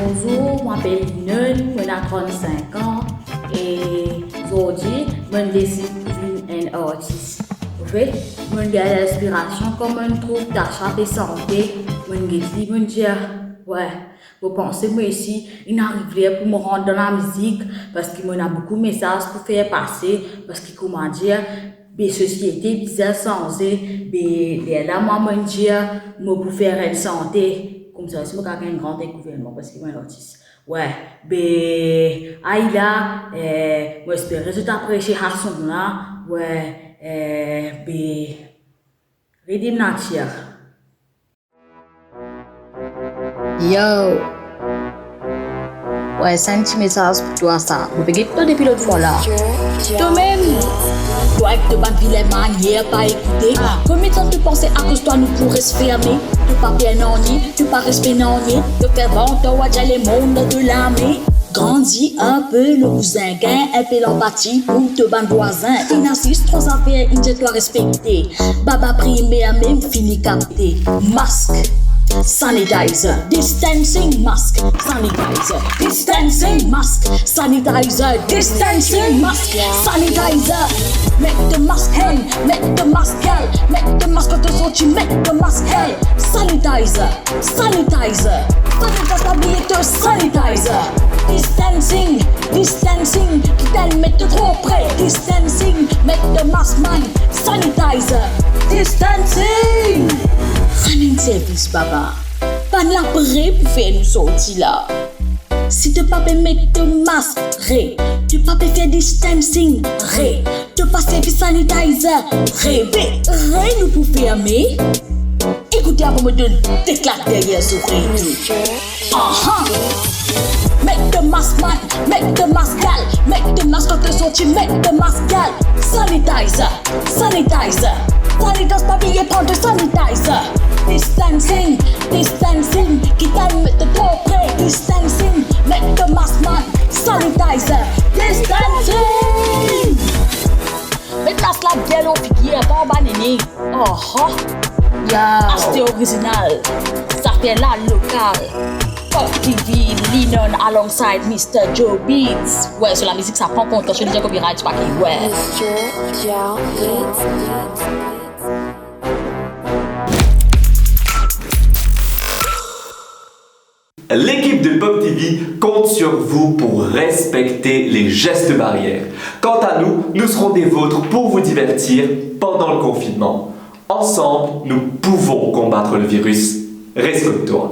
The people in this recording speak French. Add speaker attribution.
Speaker 1: Bonjour, je m'appelle Linon, j'ai 35 ans et aujourd'hui, je décide d'être un artiste. En fait, je suis l'inspiration comme un trouve d'achat et santé. Je me dis, ouais, je pense que moi ici, il arriverait pour me rendre dans la musique parce qu'il y a beaucoup de messages pour faire passer. Parce que, comment dire, les sociétés bizarres sensées, là, moi, je dis, moi, pour faire une santé. Comme ça, c'est moi qui ai un grand gouvernement parce que moi, l'artiste. Ouais, aïe là, moi, j'espère que tu après chez Hasson là, ouais, Redim Natia.
Speaker 2: Yo, ouais, c'est un petit message pour toi ça. Vous pouvez tout depuis l'autre fois là. Toi-même, toi avec te battre vilaine manière, pas écouter. Combien de temps tu pensais à cause de toi nous pourrait se fermer? Tu pas bien non ni, tu pas respect non ni. Tu fais vendre, toi déjà les mondes de l'armée. Grandis un peu le cousin, gain un peu l'empathie pour te ban voisin. Il n'assiste trois affaires, il te doit respecter. Baba primé à même fini capté. Masque. Sanitizer, distancing mask, sanitizer, distancing mask, sanitizer, distancing mask, sanitizer. Make the mask hand, make the mask gel, make the mask quand tu sortis, make the mask hell. Sanitizer, sanitizer, sanitizer t'habiller te sanitizer. Distancing, distancing, qui t'aime mettre trop près. Distancing, make the mask man, sanitizer, distancing. Running service, baba. Pas la prêt pour faire nous sortir là. Si tu pas mettre de masque, tu pas faire distancing, tu pas service sanitizer, nous pour fermer. Écoutez avant me donner des claques derrière ce Make the mask man, make the mask gal, make the mask quand tu sortis, make the mask gal. Sanitizer, sanitizer, sanitizer pas bien prendre sanitizer. Distancing, distancing, qui t'aime mettre trop près. Distancing, make the mask man, sanitizer. Distancing. Mets mask la gueule au figuier, pas en banini. Acheter original, ça fait la locale. Pop TV, Linon alongside Mr. Joe Beats. Ouais, sur la musique ça prend compte, je suis déjà copyright, pas qu'il ouais. Mr. Joe Beats.
Speaker 3: L'équipe de Pop TV compte sur vous pour respecter les gestes barrières. Quant à nous, nous serons des vôtres pour vous divertir pendant le confinement. Ensemble, nous pouvons combattre le virus. Reste comme toi.